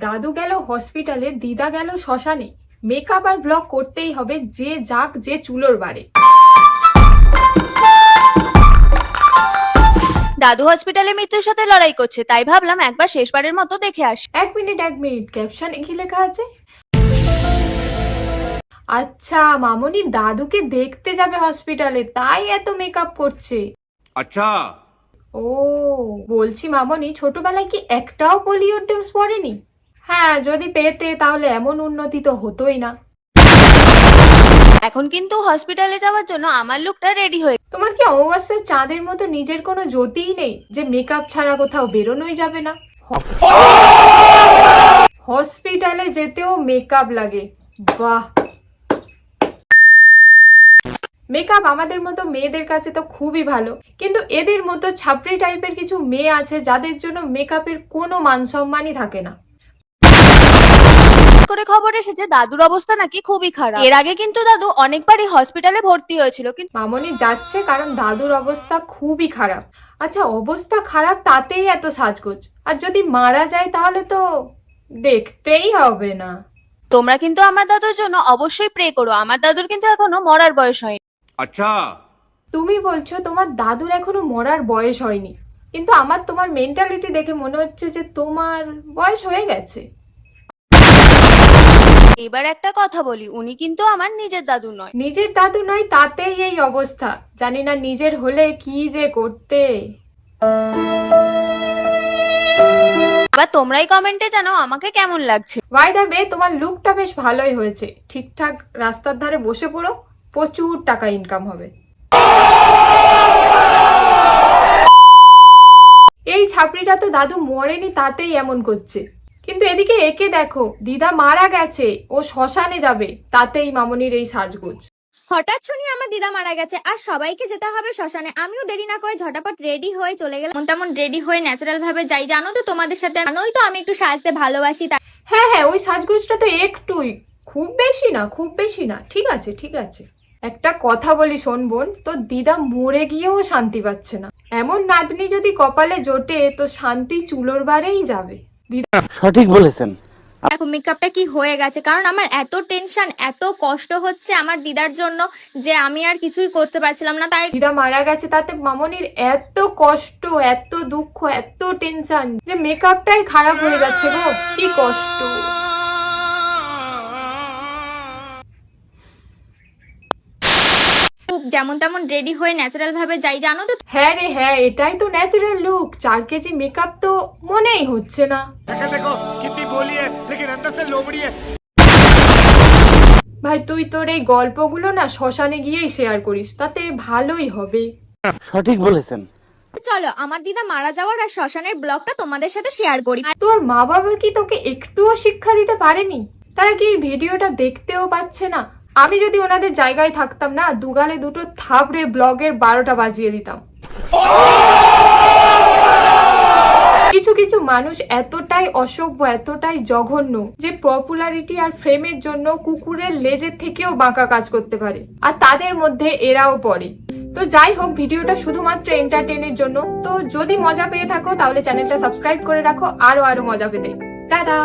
দাদু গেল হসপিটালে, দিদা গেল শ্মশানে। মেকআপ আর ব্লগ করতেই হবে, যে যাক যে চুলোর বারে। দাদু হসপিটালে মৃত্যুর সাথে লড়াই করছে, তাই ভাবলাম একবার শেষবারের মতো দেখে আসি। এক মিনিট ক্যাপশনে কি লেখা আছে? আচ্ছা, মামনি দাদুকে দেখতে যাবে হসপিটালে, তাই এত মেকআপ করছে। আচ্ছা। ও, বলছি মামনি ছোটবেলায় কি একটাও পোলিওর ডোজ পড়েনি? হ্যাঁ, যদি পেতে তাহলে এমন উন্নতি তো হতোই না। এখন কিন্তু হসপিটালে যাওয়ার জন্য আমার লুকটা রেডি হয়ে। তোমার কি অমাবস্যার চাঁদের মতো নিজের কোনো জ্যোতিই নেই যে মেকআপ ছাড়া কোথাও বেরোনোই যাবে না? হসপিটালে যেতেও মেকআপ লাগে, বাহ। মেকআপ আমাদের মতো মেয়েদের কাছে তো খুবই ভালো, কিন্তু এদের মতো ছাপড়ি টাইপের কিছু মেয়ে আছে যাদের জন্য মেকআপের কোনো মান সম্মানই থাকে না। করে খবর এসেছে দাদুর অবস্থা নাকি খুবই খারাপ। এর আগে কিন্তু দাদু অনেকবারই হসপিটালে ভর্তি হয়েছিল, কিন্তু মামনি যাচ্ছে কারণ দাদুর অবস্থা খুবই খারাপ। আচ্ছা, অবস্থা খারাপ তাতেই এত সাজগোজ, আর যদি মারা যায় তাহলে তো দেখতেই হবে না। তোমরা কিন্তু আমার দাদুর জন্য অবশ্যই প্রে করো। আমার দাদুর কিন্তু এখনো মরার বয়স হয়নি। আচ্ছা। তুমি বলছো তোমার দাদুর এখনো মরার বয়স হয়নি, কিন্তু আমার তোমার মেন্টালিটি দেখে মনে হচ্ছে যে তোমার বয়স হয়ে গেছে। এবার একটা কথা বলি, উনি কিন্তু আমার নিজের দাদু নয়। নিজের দাদু নয় তাতেই এই অবস্থা, জানি না নিজের হলে কি যে করতে। এবার তোমরাই কমেন্টে জানাও আমাকে কেমন লাগছে। বাই দ্য ওয়ে, তোমার লুকটা বেশ ভালোই হয়েছে। ঠিকঠাক রাস্তার ধারে বসে পড়ো, প্রচুর টাকা ইনকাম হবে। এই ছাপড়িটা তো দাদু মরেনি তাতেই এমন করছে, কিন্তু এদিকে একে দেখো, দিদা মারা গেছে, ও শ্মশানে যাবে, তাতেই মামনির এই সাজগোজ। হঠাৎ শুনি আমার দিদা মারা গেছে আর সবাইকে যেতে হবে শ্মশানে। আমিও দেরি না করে ঝটাপট রেডি হয়ে চলে গেলাম। তেমন রেডি হয়ে ন্যাচারাল ভাবে যাই, জানো তো তোমাদের সাথে, জানোই তো আমি একটু সাজতে ভালোবাসি। হ্যাঁ, ওই সাজগোজটা তো একটুই, খুব বেশি না, খুব বেশি না। ঠিক আছে ঠিক আছে, একটা কথা বলি শোন বোন, তো দিদা মরে গিয়েও শান্তি পাচ্ছে না। এমন নাতনি যদি কপালে জোটে তো শান্তি চুলোর বারেই যাবে। সঠিক বলেছেন। দেখো মেকআপটা কি হয়ে গেছে, কারণ আমার এত টেনশন এত কষ্ট হচ্ছে আমার দিদার জন্য যে আমি আর কিছুই করতে পারছিলাম না। তাই দিদা মারা গেছে, তাতে মামনির এত কষ্ট, এত দুঃখ, এত টেনশন যে মেকআপটাই খারাপ হয়ে যাচ্ছে গো, কি কষ্ট। যেমন তেমন রেডি হয়ে ন্যাচারাল ভাবে যাই, জানো তো। হ্যাঁ রে হ্যাঁ, এটাই তো ন্যাচারাল লুক। 4 কেজি মেকআপ তো মনেই হচ্ছে না। देखो कितनी बोली है लेकिन अंदर से लोमड़ी है। ভাই তুই তোর এই গল্পগুলো না শ্মশানে গিয়েই শেয়ার করিস, তাতে ভালোই হবে। সঠিক বলেছেন। চলো আমার দিদা মারা যাওয়ার আর শ্মশানের ব্লগটা তোমাদের সাথে শেয়ার করি। তোর মা বাবা কি তোকে একটুও শিক্ষা দিতে পারেনি? তারা কি এই ভিডিওটা দেখতেও পাচ্ছে না? আমি যদি ওনাদের জায়গায় থাকতাম না, দুগালে দুটো থাবড়ে ব্লগের 12টা বাজিয়ে দিতাম। কিছু কিছু মানুষ এতটাই অসভ্য, এতটাই জঘন্য যে পপুলারিটি আর ফ্রেমের জন্য কুকুরের লেজের থেকেও বাঁকা কাজ করতে পারে, আর তাদের মধ্যে এরাও পড়ে। তো যাই হোক, ভিডিওটা শুধুমাত্র এন্টারটেনের জন্য। তো যদি মজা পেয়ে থাকো তাহলে চ্যানেলটা সাবস্ক্রাইব করে রাখো আরো মজা পেতে। টাটা।